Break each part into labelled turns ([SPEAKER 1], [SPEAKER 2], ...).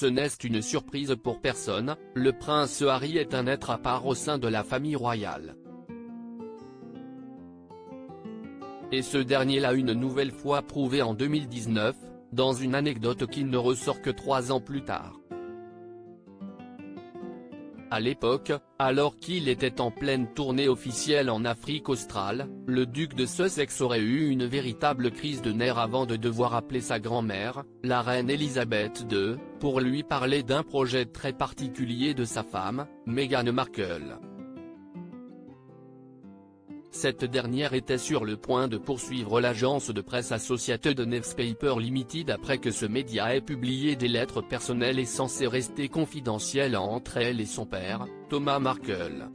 [SPEAKER 1] Ce n'est une surprise pour personne, le prince Harry est un être à part au sein de la famille royale. Et ce dernier l'a une nouvelle fois prouvé en 2019, dans une anecdote qui ne ressort que 3 ans plus tard. À l'époque, alors qu'il était en pleine tournée officielle en Afrique australe, le duc de Sussex aurait eu une véritable crise de nerfs avant de devoir appeler sa grand-mère, la reine Elisabeth II, pour lui parler d'un projet très particulier de sa femme, Meghan Markle. Cette dernière était sur le point de poursuivre l'agence de presse Associated Newspaper Limited après que ce média ait publié des lettres personnelles et censées rester confidentielles entre elle et son père, Thomas Markle.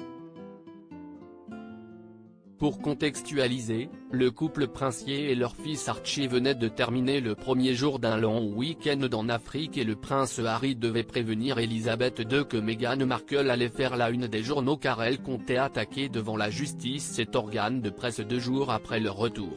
[SPEAKER 1] Pour contextualiser, le couple princier et leur fils Archie venaient de terminer le premier jour d'un long week-end en Afrique et le prince Harry devait prévenir Elisabeth II que Meghan Markle allait faire la une des journaux car elle comptait attaquer devant la justice cet organe de presse 2 jours après leur retour.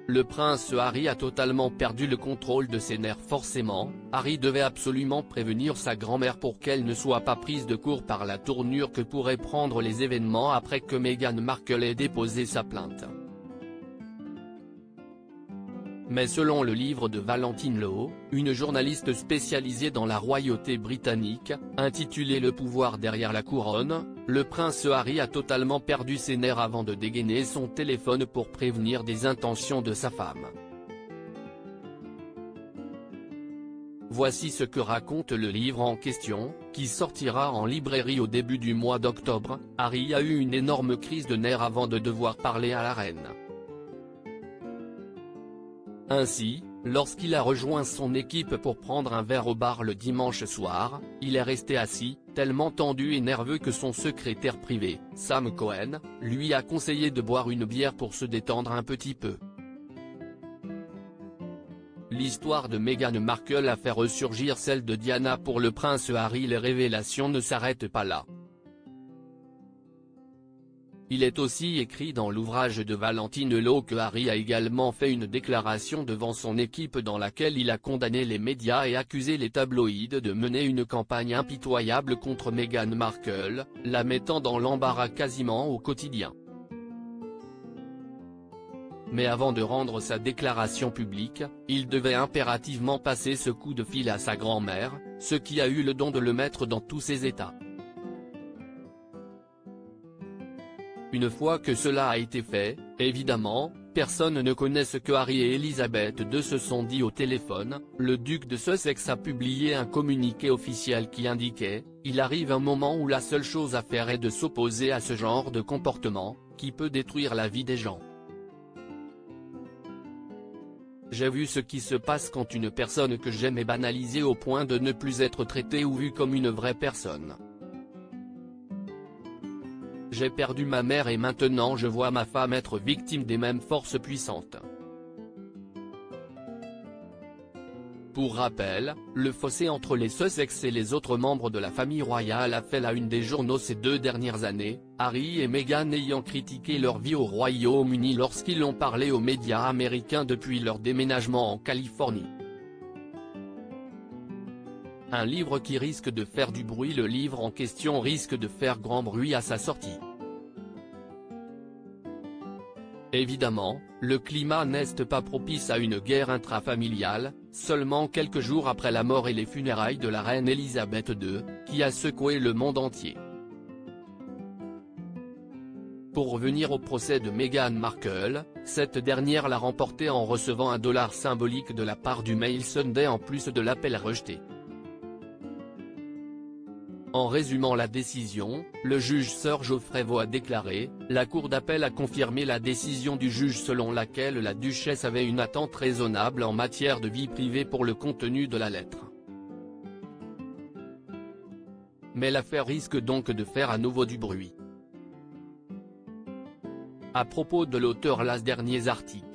[SPEAKER 1] Le prince Harry a totalement perdu le contrôle de ses nerfs forcément, Harry devait absolument prévenir sa grand-mère pour qu'elle ne soit pas prise de court par la tournure que pourraient prendre les événements après que Meghan Markle ait déposé sa plainte. Mais selon le livre de Valentine Low, une journaliste spécialisée dans la royauté britannique, intitulé Le pouvoir derrière la couronne, le prince Harry a totalement perdu ses nerfs avant de dégainer son téléphone pour prévenir des intentions de sa femme. Voici ce que raconte le livre en question, qui sortira en librairie au début du mois d'octobre. Harry a eu une énorme crise de nerfs avant de devoir parler à la reine. Ainsi, lorsqu'il a rejoint son équipe pour prendre un verre au bar le dimanche soir, il est resté assis, tellement tendu et nerveux que son secrétaire privé, Sam Cohen, lui a conseillé de boire une bière pour se détendre un petit peu. L'histoire de Meghan Markle a fait ressurgir celle de Diana pour le prince Harry. Les révélations ne s'arrêtent pas là. Il est aussi écrit dans l'ouvrage de Valentine Low que Harry a également fait une déclaration devant son équipe dans laquelle il a condamné les médias et accusé les tabloïds de mener une campagne impitoyable contre Meghan Markle, la mettant dans l'embarras quasiment au quotidien. Mais avant de rendre sa déclaration publique, il devait impérativement passer ce coup de fil à sa grand-mère, ce qui a eu le don de le mettre dans tous ses états. Une fois que cela a été fait, évidemment, personne ne connaît ce que Harry et Elisabeth II se sont dit au téléphone. Le duc de Sussex a publié un communiqué officiel qui indiquait « Il arrive un moment où la seule chose à faire est de s'opposer à ce genre de comportement, qui peut détruire la vie des gens. J'ai vu ce qui se passe quand une personne que j'aime est banalisée au point de ne plus être traitée ou vue comme une vraie personne. J'ai perdu ma mère et maintenant je vois ma femme être victime des mêmes forces puissantes. » Pour rappel, le fossé entre les Sussex et les autres membres de la famille royale a fait la une des journaux ces 2 dernières années, Harry et Meghan ayant critiqué leur vie au Royaume-Uni lorsqu'ils ont parlé aux médias américains depuis leur déménagement en Californie. Un livre qui risque de faire du bruit. Le livre en question risque de faire grand bruit à sa sortie. Évidemment, le climat n'est pas propice à une guerre intrafamiliale, seulement quelques jours après la mort et les funérailles de la reine Elisabeth II, qui a secoué le monde entier. Pour revenir au procès de Meghan Markle, cette dernière l'a remporté en recevant un dollar symbolique de la part du Mail Sunday en plus de l'appel rejeté. En résumant la décision, le juge Sir Geoffrey Vaux a déclaré « La cour d'appel a confirmé la décision du juge selon laquelle la duchesse avait une attente raisonnable en matière de vie privée pour le contenu de la lettre. Mais l'affaire risque donc de faire à nouveau du bruit. » À propos de l'auteur, les derniers articles.